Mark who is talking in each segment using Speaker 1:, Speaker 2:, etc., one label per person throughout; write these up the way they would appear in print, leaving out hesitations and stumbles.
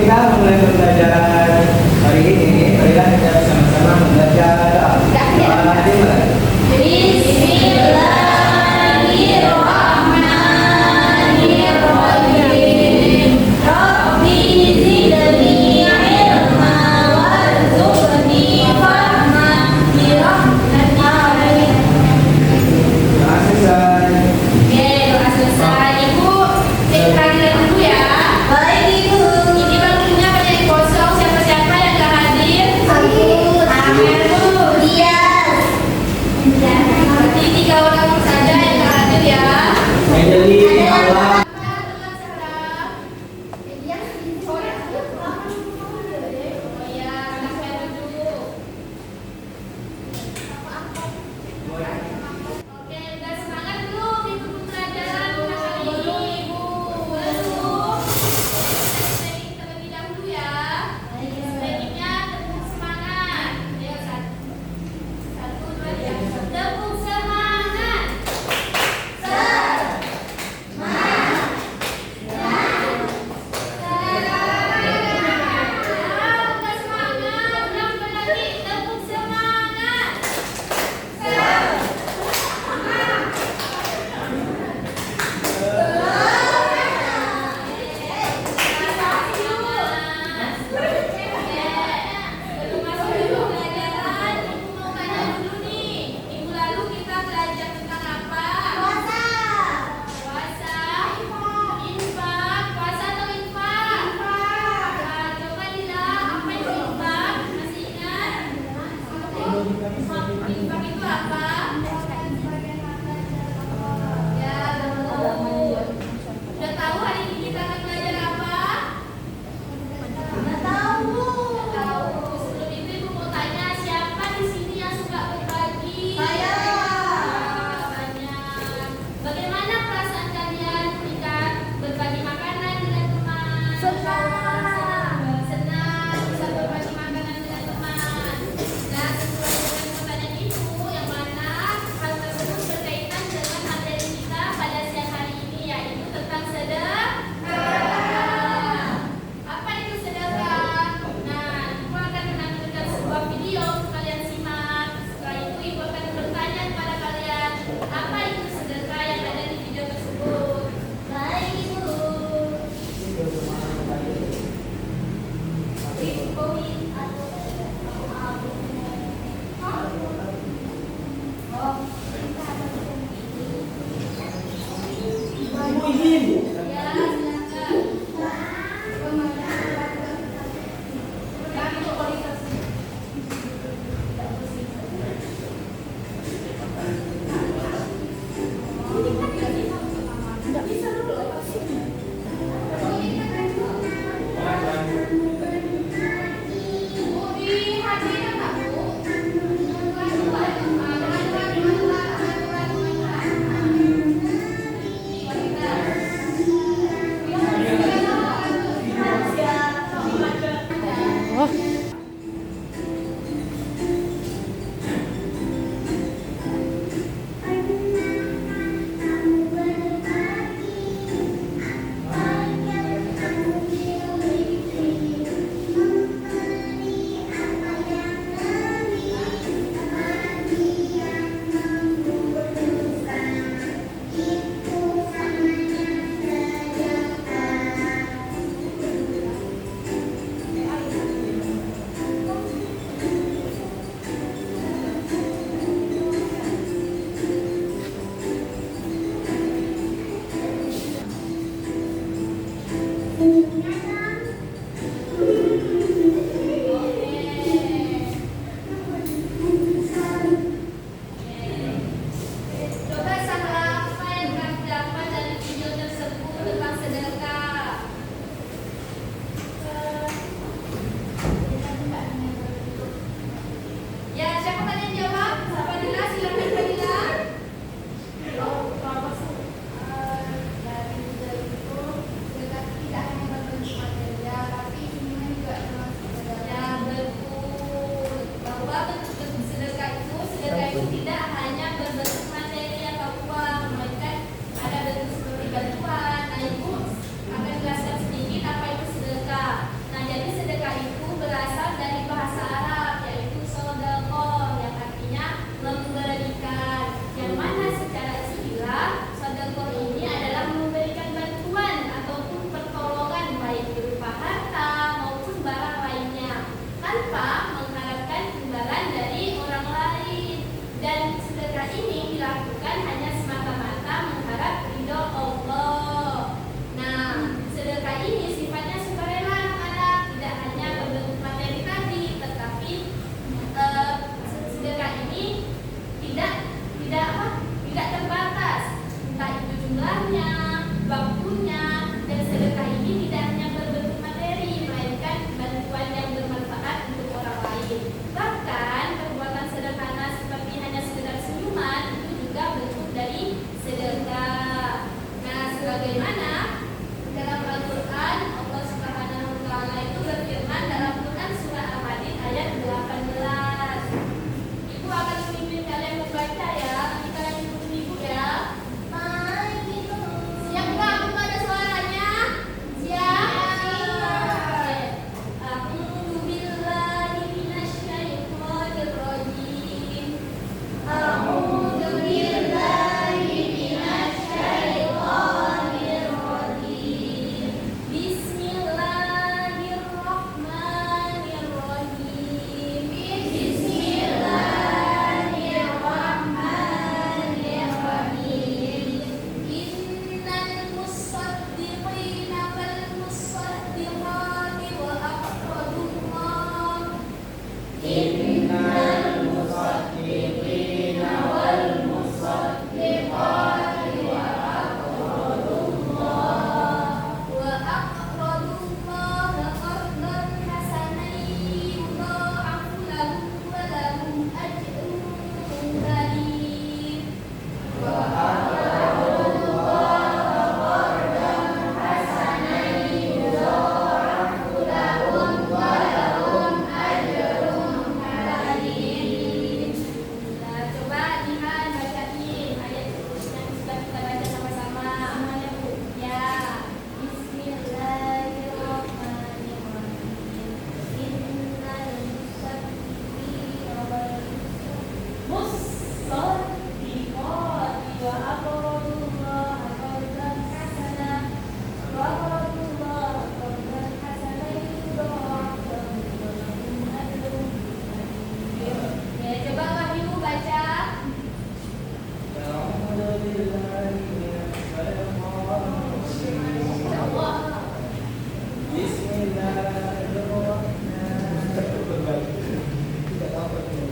Speaker 1: kita mulai pembelajaran hari ini. Marilah kita bersama-sama membaca doa.
Speaker 2: Bismillahirrahmanirrahim. Rabbi zidni ilma warzuqni fahma bi rahmatika.
Speaker 1: Doa selesai.
Speaker 2: Oke, doa selesai. Ibu, cek kehadiran dulu ya. Baik, Ibu. Ini bangkunya banyak yang kosong.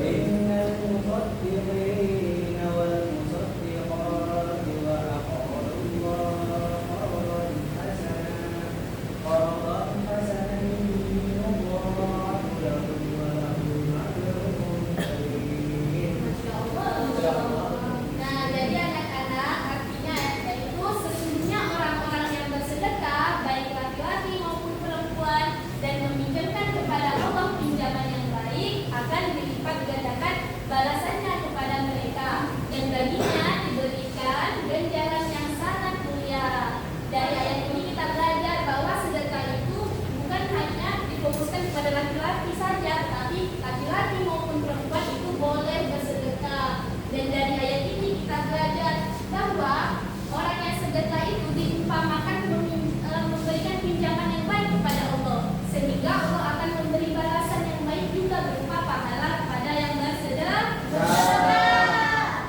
Speaker 1: إن المصدقين والمصدقات وأقرضوا الله قرضا حسنا يضاعف لهم ولهم أجر كريم.
Speaker 2: Masya Allah. Nah, jadi anak-anak, artinya ayat itu sesungguhnya orang-orang yang bersedekah, baik laki-laki maupun perempuan, dan meminjamkan kepada Allah pinjaman yang baik, akan dilipat gandakan balasannya kepada mereka, dan baginya diberikan ganjaran yang sangat mulia. Dari ayat ini kita belajar bahwa sedekah itu bukan hanya difokuskan kepada laki-laki saja, tapi laki-laki maupun perempuan itu boleh bersedekah. Dan dari ayat ini kita belajar bahwa orang yang sedekah itu diumpamakan memberikan pinjaman yang baik kepada Allah, sehingga Allah akan memberi balasan yang baik juga berupa pahala kepada yang bersedekah.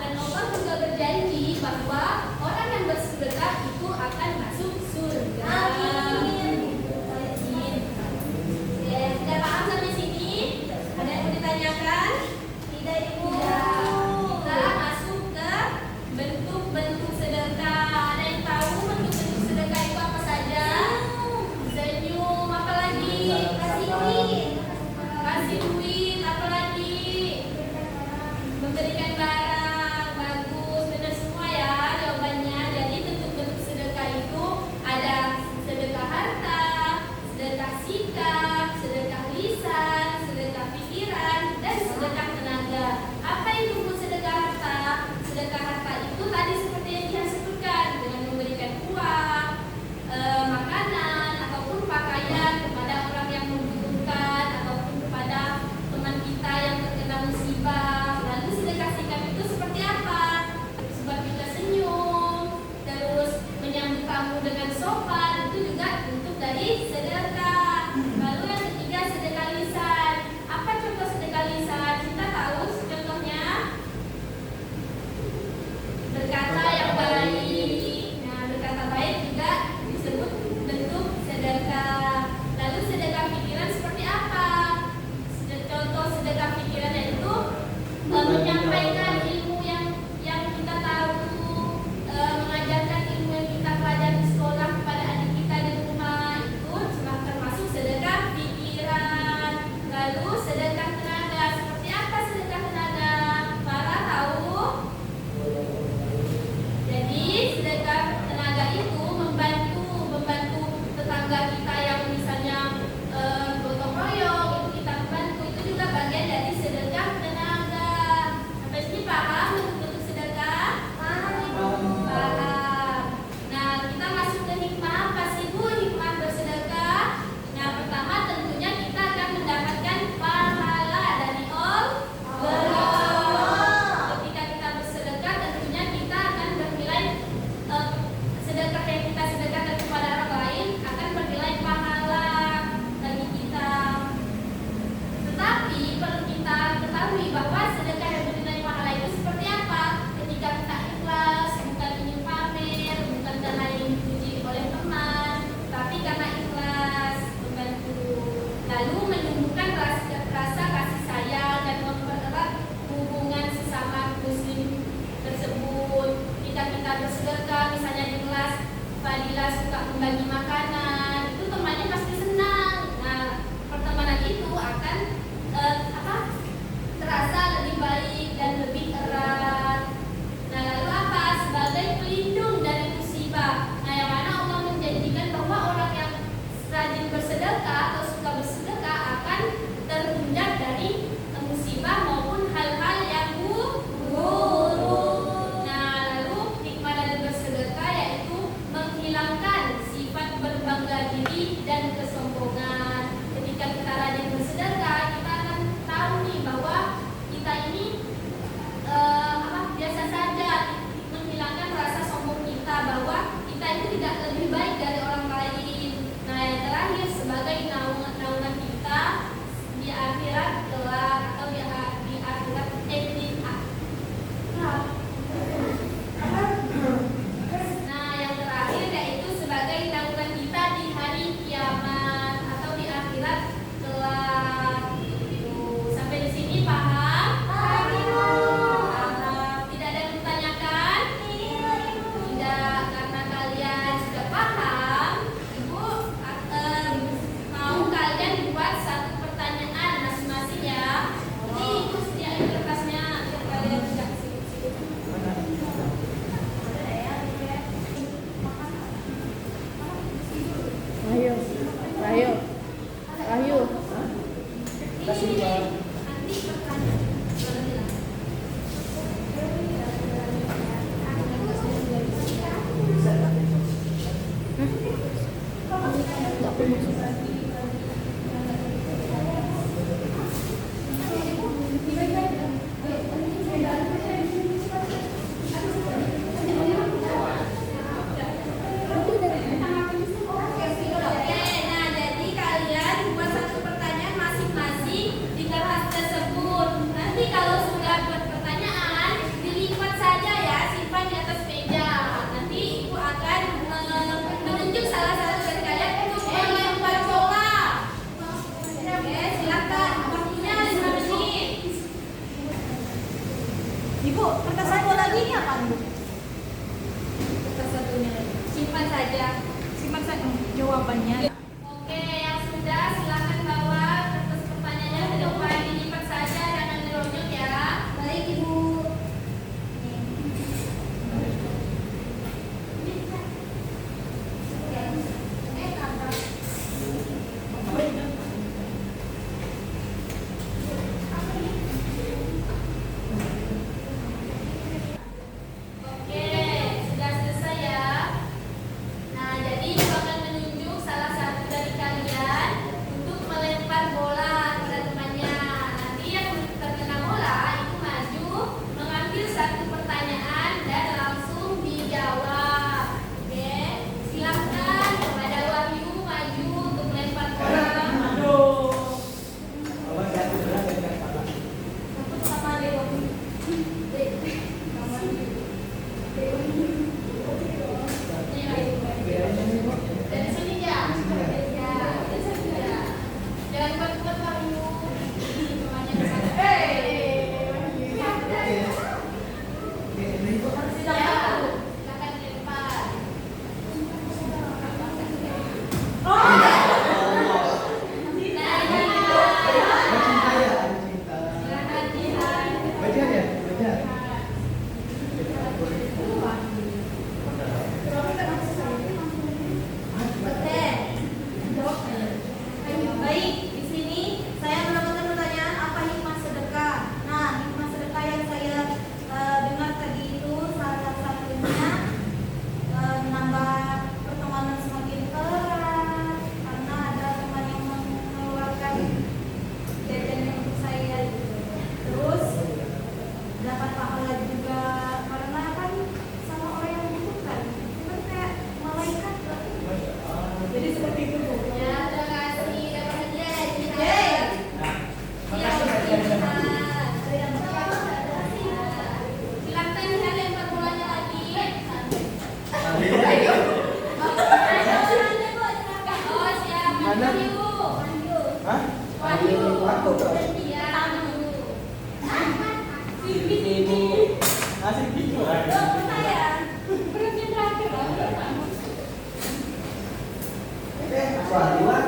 Speaker 2: Dan Allah juga berjanji bahwa orang yang bersedekah itu akan masuk surga. Amin. Ya, sudah paham sampai sini? Ada yang mau ditanyakan? Tidak, Ibu. Kita masuk ke bentuk-bentuk sedekah. Ada yang tahu bentuk-bentuk sedekah itu apa saja? Senyum, apa lagi? Kasih duit, apa lagi? Memberikan barang, bagus, benar semua ya jawabannya. Jadi bentuk-bentuk sedekah itu ada sedekah harta, sedekah sikap, sedekah lisan, sedekah pikiran, dan sedekah tenaga. Apa itu sedekah harta? Sedekah harta itu tadi seperti yang dia sebutkan, dengan memberikan uang, makanan, ataupun pakaian kepada orang yang membutuhkan, ataupun kepada teman kita yang terkena musibah. Lalu sedekah sikap itu seperti apa? Sebab kita senyum, terus menyambut tamu dengan sopan, itu juga bentuk dari sedekah. Lalu yang ketiga sedekah lisan. Apa contoh sedekah lisan? Kita tahu contohnya berkata yang baik. Nah, berkata baik juga disebut bentuk sedekah. Lalu sedekah pikiran seperti apa? Contoh sedekah pikiran itu menyampaikan ilmu yang kita tahu, mengajarkan ilmu yang kita pelajari di sekolah kepada adik kita di rumah, itu termasuk sedekah pikiran. Lalu sedekah tenaga. Seperti apa sedekah tenaga? Para tahu? Jadi sedekah tenaga itu membantu tetangga kita yang misalnya gotong royong, itu kita membantu, itu juga bagian dari sedekah tenaga. Sampai sini paham bentuk sedekah? Paham. Nah, kita masuk ke hikmah apa sih Bu? Hikmah bersedekah. Nah, pertama tentunya kita akan mendapatkan pahala dari Allah. Ketika kita bersedekah, tentunya kita akan bernilai sedekah yang kita sedekahkan kepada orang lain akan bernilai pahala bagi kita. Tetapi perlu kita ketahui bahwa sedekah yang bernilai pahala itu seperti apa? Ketika kita ikhlas, bukan ingin pamer, bukan karena ingin dipuji oleh teman, tapi karena ikhlas membantu. Lalu menumbuhkan rasa kasih sayang dan mempererat hubungan sesama muslim tersebut. Ketika kita bersedekah, misalnya di kelas Fadilah suka membagi makanan, itu temannya pasti senang. Nah, pertemanan itu akan terasa lebih baik dan lebih erat. Nah, lalu apa? Sebagai pelindung dari musibah. Nah, yang mana Allah menjanjikan bahwa orang yang rajin bersedekah atau suka bersedekah
Speaker 3: Ayo.
Speaker 1: Kasih Pak.
Speaker 2: Nanti pertanyaan. Oke, nah jadi kalian buat satu pertanyaan masing-masing di kertas tersebut. Nanti kalau sudah buat pertanyaan, dilipat saja ya, simpan di atas meja. Nanti ibu akan menunjuk salah satu dari kalian untuk melempar bola. Oke, silakan. Waktunya 5 menit.
Speaker 3: Ibu, kertas saya lagi ini apa, Bu?
Speaker 2: Kertas satunya simpan saja.
Speaker 3: Simpan saja jawabannya.
Speaker 2: Oke, yang sudah silakan bawa kertas pertanyaannya ke depan, dilipat saja, jangan dironyok ya. Baik, Ibu. Oke, sudah selesai ya. Nah, jadi ibu akan menunjuk salah satu dari kalian untuk melempar bola kepada temannya. Nanti yang terkena bola itu maju mengambil satu pertanyaan dan langsung dijawab. Oke, silakan kepada Wahyu maju untuk melempar bola.
Speaker 1: Awas satu berat dan Pak.
Speaker 2: Sama Dewa. Dari sini ya. Ya, dari sini ya. Jangan kuat-kuat Wahyu. Temannya ke sana. Silakan dilempar.
Speaker 1: Cinta ya, cinta.
Speaker 2: Silakan Jihan.
Speaker 1: Baca ya, baca.
Speaker 3: Baik, di sini saya mendapatkan pertanyaan apa hikmah sedekah. Nah, hikmah sedekah yang saya dengar tadi itu salah satunya menambah pertemanan semakin erat karena ada teman yang mengeluarkan jajannya untuk saya gitu. Terus dapat pahala juga karena kan sama orang yang membutuhkan. Itu kan kayak malaikat. Jadi seperti itu, Bu.
Speaker 2: Ya, terima kasih. Dapat hadiah ya, Jihan.
Speaker 1: Nah,
Speaker 2: Iya,
Speaker 1: makasih ya.
Speaker 2: Jihan. Silakan Jihan lempar bolanya lagi. Oh, siap.
Speaker 1: Mana?
Speaker 2: Wahyu.
Speaker 1: Hah?
Speaker 2: Wahyu.
Speaker 1: Aku tuh.
Speaker 2: Iya, Wahyu.
Speaker 1: Ibu. Asik gitu. Wahyuan.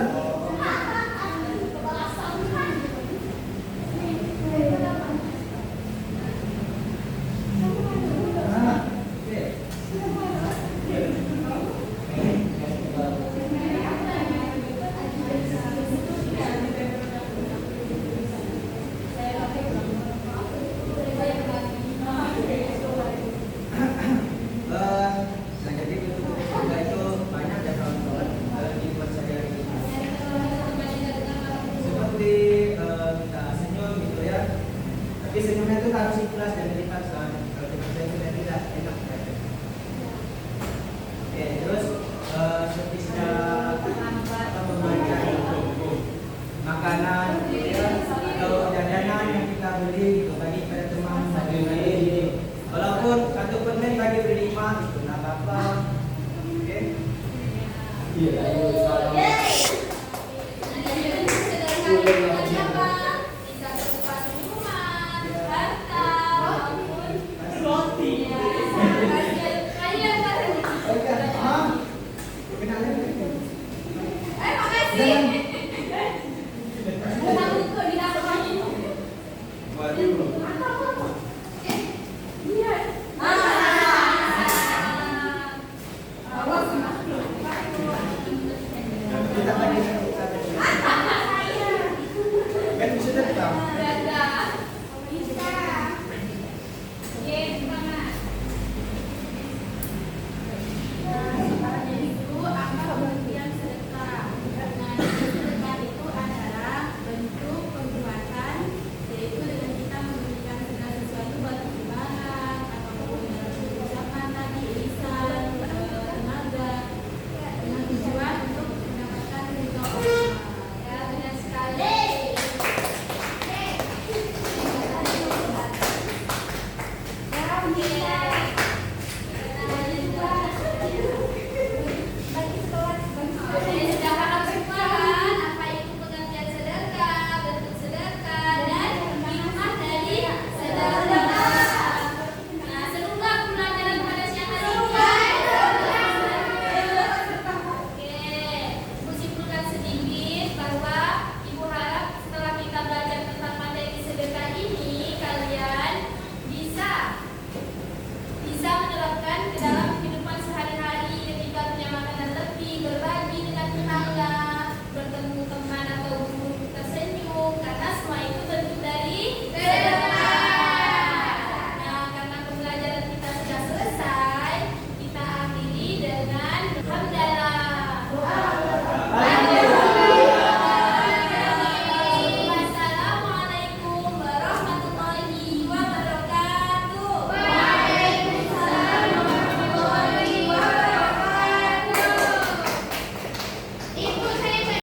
Speaker 1: Jadi untuk keluarga itu banyak ya kawan-kawan di buat saya ini. Seperti kita senyum gitu ya. Tapi senyumnya itu harus ikhlas dan lipat kan. Kalau kita sudah tidak enak ya. Oke, terus seperti kita membaca makanan gitu ya, atau jajanan yang kita beli gitu bagi pada teman bagi. Walaupun satu permen bagi berlima itu nggak apa-apa. Oke. Iya.
Speaker 2: Yeay. Sederhana. Siapa?